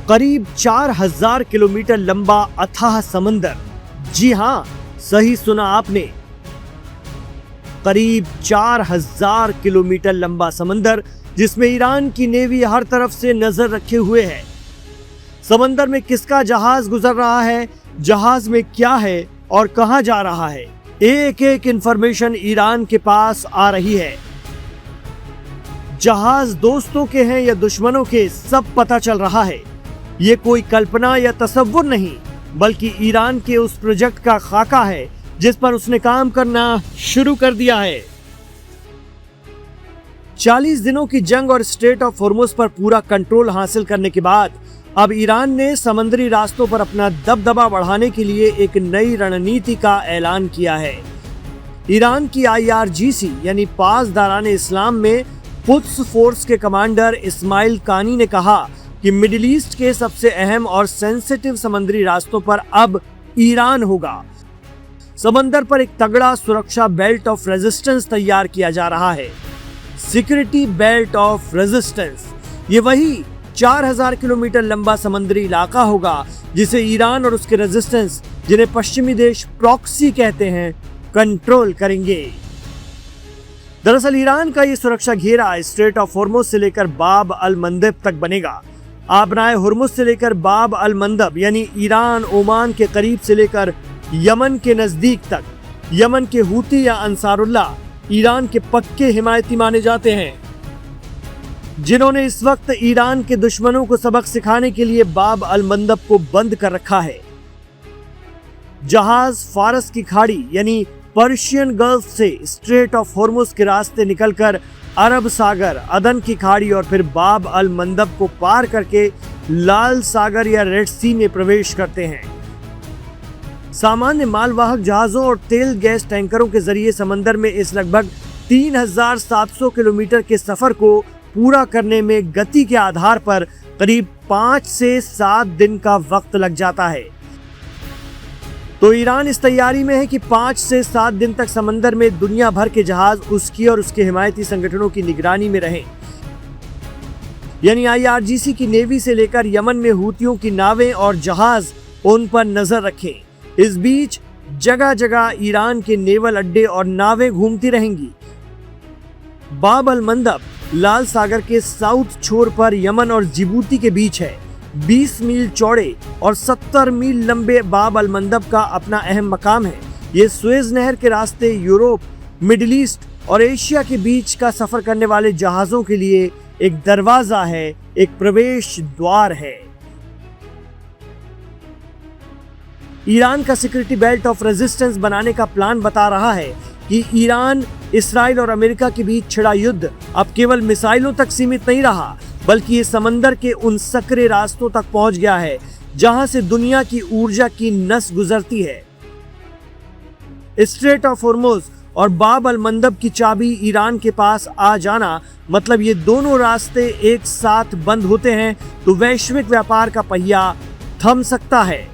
करीब 4000 किलोमीटर लंबा अथाह समंदर। जी हां, सही सुना आपने, करीब 4000 किलोमीटर लंबा समंदर जिसमें ईरान की नेवी हर तरफ से नजर रखे हुए है। समंदर में किसका जहाज गुजर रहा है, जहाज में क्या है और कहां जा रहा है, एक एक इंफॉर्मेशन ईरान के पास आ रही है। जहाज दोस्तों के हैं या दुश्मनों के, सब पता चल रहा है। ये कोई कल्पना या तसव्वुर नहीं, बल्कि ईरान के उस प्रोजेक्ट का खाका है जिस पर उसने काम करना शुरू कर दिया है। 40 दिनों की जंग और स्ट्रेट ऑफ हॉर्मुज पर पूरा कंट्रोल हासिल करने के बाद अब ईरान ने समुद्री रास्तों पर अपना दबदबा बढ़ाने के लिए एक नई रणनीति का ऐलान किया है। ईरान की IRGC यानी पासदाराने इस्लाम में कुद्स फोर्स के कमांडर इस्माइल कानी ने कहा कि मिडिल ईस्ट के सबसे अहम और सेंसिटिव समुद्री रास्तों पर अब ईरान होगा। समंदर पर एक तगड़ा सुरक्षा बेल्ट ऑफ रेजिस्टेंस तैयार किया जा रहा है। सिक्योरिटी बेल्ट ऑफ रेजिस्टेंस, ये वही 4000 किलोमीटर लंबा समुद्री इलाका होगा जिसे ईरान और उसके रेजिस्टेंस, जिन्हें पश्चिमी देश प्रॉक्सी कहते हैं, कंट्रोल करेंगे। दरअसल ईरान का ये सुरक्षा घेरा स्ट्रेट ऑफ हॉर्मुज से लेकर बाब अल मंदब तक बनेगा। आबनाए हुर्मुज से लेकर बाब अल मंदब यानी ईरान ओमान के करीब से लेकर यमन के नजदीक तक। यमन के हूती या अंसारुल्लाह ईरान के पक्के हिमायती माने जाते हैं, जिन्होंने इस वक्त ईरान के दुश्मनों को सबक सिखाने के लिए बाब अल मंदब को बंद कर रखा है। जहाज फारस की खाड़ी यानी पर्शियन गल्फ से स्ट्रेट ऑफ हॉर्मुज के रास्ते निकलकर अरब सागर, अदन की खाड़ी और फिर बाब अल मंदब को पार करके लाल सागर या रेड सी में प्रवेश करते हैं। सामान्य मालवाहक जहाजों और तेल गैस टैंकरों के जरिए समंदर में इस लगभग 3700 किलोमीटर के सफर को पूरा करने में गति के आधार पर करीब 5 से 7 दिन का वक्त लग जाता है। तो ईरान इस तैयारी में है कि 5 से 7 दिन तक समंदर में दुनिया भर के जहाज उसकी और उसके हिमायती संगठनों की निगरानी में रहें। यानी IRGC की नेवी से लेकर यमन में हूतियों की नावें और जहाज उन पर नजर रखें। इस बीच जगह जगह ईरान के नेवल अड्डे और नावें घूमती रहेंगी। बाब अल मंदब लाल सागर के साउथ छोर पर यमन और जिबूती के बीच है। 20 मील चौड़े और 70 मील लंबे बाब अल मंदब का अपना अहम मकाम है। ये सुएज नहर के रास्ते यूरोप, मिडिल ईस्ट और एशिया के बीच का सफर करने वाले जहाजों के लिए एक दरवाजा है, एक प्रवेश द्वार है। ईरान का सिक्योरिटी बेल्ट ऑफ रेजिस्टेंस बनाने का प्लान बता रहा है कि ईरान, इसराइल और अमेरिका के बीच छिड़ा युद्ध अब केवल मिसाइलों तक सीमित नहीं रहा, बल्कि ये समंदर के उन सकरे रास्तों तक पहुंच गया है जहां से दुनिया की ऊर्जा की नस गुजरती है। स्ट्रेट ऑफ हॉर्मुज और बाब अल मंदब की चाबी ईरान के पास आ जाना मतलब ये दोनों रास्ते एक साथ बंद होते हैं तो वैश्विक व्यापार का पहिया थम सकता है।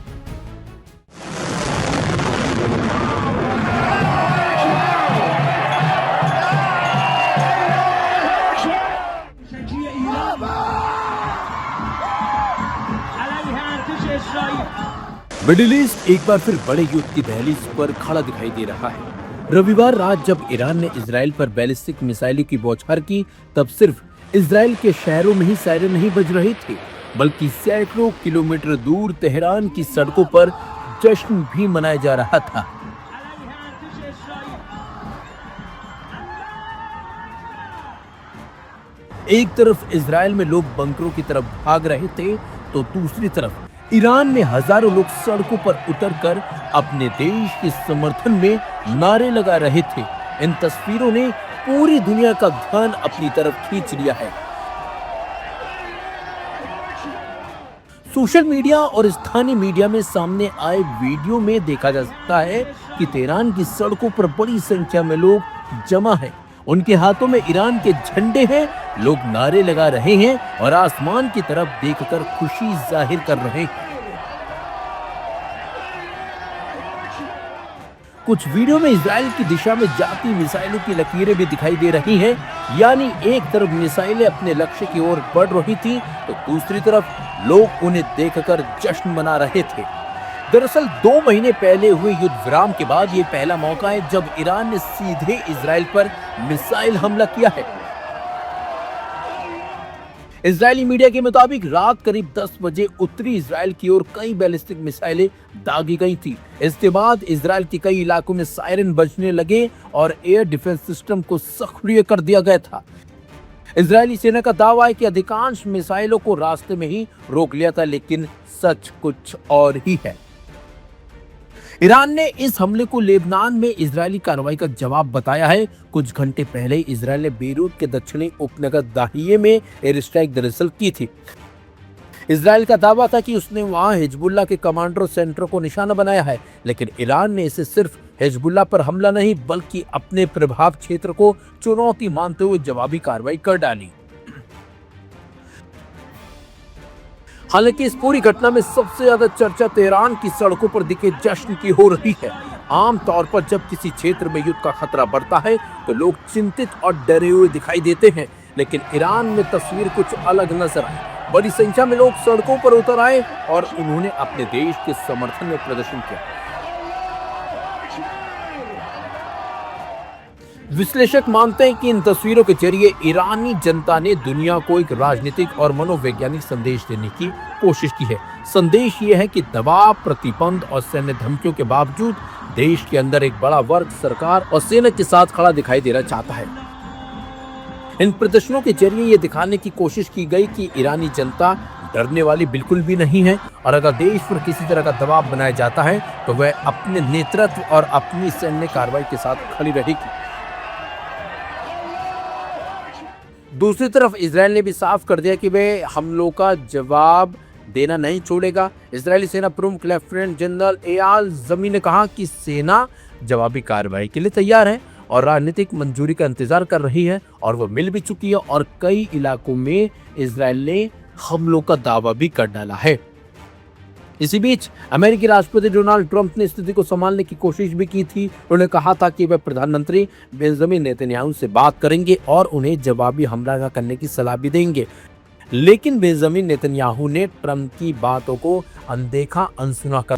मिडिल ईस्ट एक बार फिर बड़े युद्ध की दहलीज पर खड़ा दिखाई दे रहा है। रविवार रात जब ईरान ने इजराइल पर बैलिस्टिक मिसाइलों की बौछार की, तब सिर्फ इजराइल के शहरों में ही सायरन नहीं बज रहे थे, बल्कि सैकड़ों किलोमीटर दूर तेहरान की सड़कों पर जश्न भी मनाया जा रहा था। एक तरफ इजराइल में लोग बंकरों की तरफ भाग रहे थे, तो दूसरी तरफ ईरान में हजारों लोग सड़कों पर उतरकर अपने देश के समर्थन में नारे लगा रहे थे। इन तस्वीरों ने पूरी दुनिया का ध्यान अपनी तरफ खींच लिया है। सोशल मीडिया और स्थानीय मीडिया में सामने आए वीडियो में देखा जा सकता है कि तेहरान की सड़कों पर बड़ी संख्या में लोग जमा हैं। उनके हाथों में ईरान के झंडे हैं, लोग नारे लगा रहे हैं और आसमान की तरफ देखकर खुशी जाहिर कर रहे हैं। कुछ वीडियो में इजराइल की दिशा में जाती मिसाइलों की लकीरें भी दिखाई दे रही हैं, यानी एक तरफ मिसाइलें अपने लक्ष्य की ओर बढ़ रही थी तो दूसरी तरफ लोग उन्हें देखकर जश्न मना रहे थे। दरअसल 2 महीने पहले हुए युद्ध विराम के बाद ये पहला मौका है जब ईरान ने सीधे इजराइल पर मिसाइल हमला किया है। इजरायली मीडिया के मुताबिक रात करीब 10 बजे उत्तरी इजराइल की ओर कई बैलिस्टिक मिसाइलें दागी गई थी। इसके बाद इजराइल के कई इलाकों में सायरन बजने लगे और एयर डिफेंस सिस्टम को सक्रिय कर दिया गया था। इजरायली सेना का दावा है कि अधिकांश मिसाइलों को रास्ते में ही रोक लिया था, लेकिन सच कुछ और ही है। ईरान ने इस हमले को लेबनान में इजरायली कार्रवाई का जवाब बताया है। कुछ घंटे पहले इजरायल ने बेरूत के दक्षिणी उपनगर दाहिये में एयर स्ट्राइक दरअसल की थी। इजरायल का दावा था कि उसने वहां हिजबुल्ला के कमांडर सेंटर को निशाना बनाया है, लेकिन ईरान ने इसे सिर्फ हिजबुल्ला पर हमला नहीं बल्कि अपने प्रभाव क्षेत्र को चुनौती मानते हुए जवाबी कार्रवाई कर डाली। हालांकि इस पूरी घटना में सबसे ज्यादा चर्चा तेहरान की सड़कों पर दिखे जश्न की हो रही है। आमतौर पर जब किसी क्षेत्र में युद्ध का खतरा बढ़ता है तो लोग चिंतित और डरे हुए दिखाई देते हैं, लेकिन ईरान में तस्वीर कुछ अलग नजर आई। बड़ी संख्या में लोग सड़कों पर उतर आए और उन्होंने अपने देश के समर्थन में प्रदर्शन किया। विश्लेषक मानते हैं कि इन तस्वीरों के जरिए ईरानी जनता ने दुनिया को एक राजनीतिक और मनोवैज्ञानिक संदेश देने की कोशिश की है। संदेश ये है कि दबाव, प्रतिबंध और सैन्य धमकियों के बावजूद देश के अंदर एक बड़ा वर्ग सरकार और सेना के साथ खड़ा दिखाई देना चाहता है। इन प्रदर्शनों के जरिए ये दिखाने की कोशिश की गई कि ईरानी जनता डरने वाली बिल्कुल भी नहीं है और अगर देश पर किसी तरह का दबाव बनाया जाता है तो वह अपने नेतृत्व और अपनी सैन्य कार्रवाई के साथ खड़ी रहेगी। दूसरी तरफ इजरायल ने भी साफ कर दिया कि वह हमलों का जवाब देना नहीं छोड़ेगा। इजरायली सेना प्रमुख लेफ्टिनेंट जनरल एयाल ज़मी ने कहा कि सेना जवाबी कार्रवाई के लिए तैयार है और राजनीतिक मंजूरी का इंतजार कर रही है और वो मिल भी चुकी है और कई इलाकों में इजरायल ने हमलों का दावा भी कर डाला है। इसी बीच अमेरिकी राष्ट्रपति डोनाल्ड ट्रंप ने स्थिति को संभालने की कोशिश भी की थी। उन्होंने कहा था कि वह प्रधानमंत्री बेंजामिन नेतन्याहू से बात करेंगे और उन्हें जवाबी हमला करने की सलाह भी देंगे, लेकिन बेंजामिन नेतन्याहू ने ट्रंप की बातों को अनदेखा अनसुना कर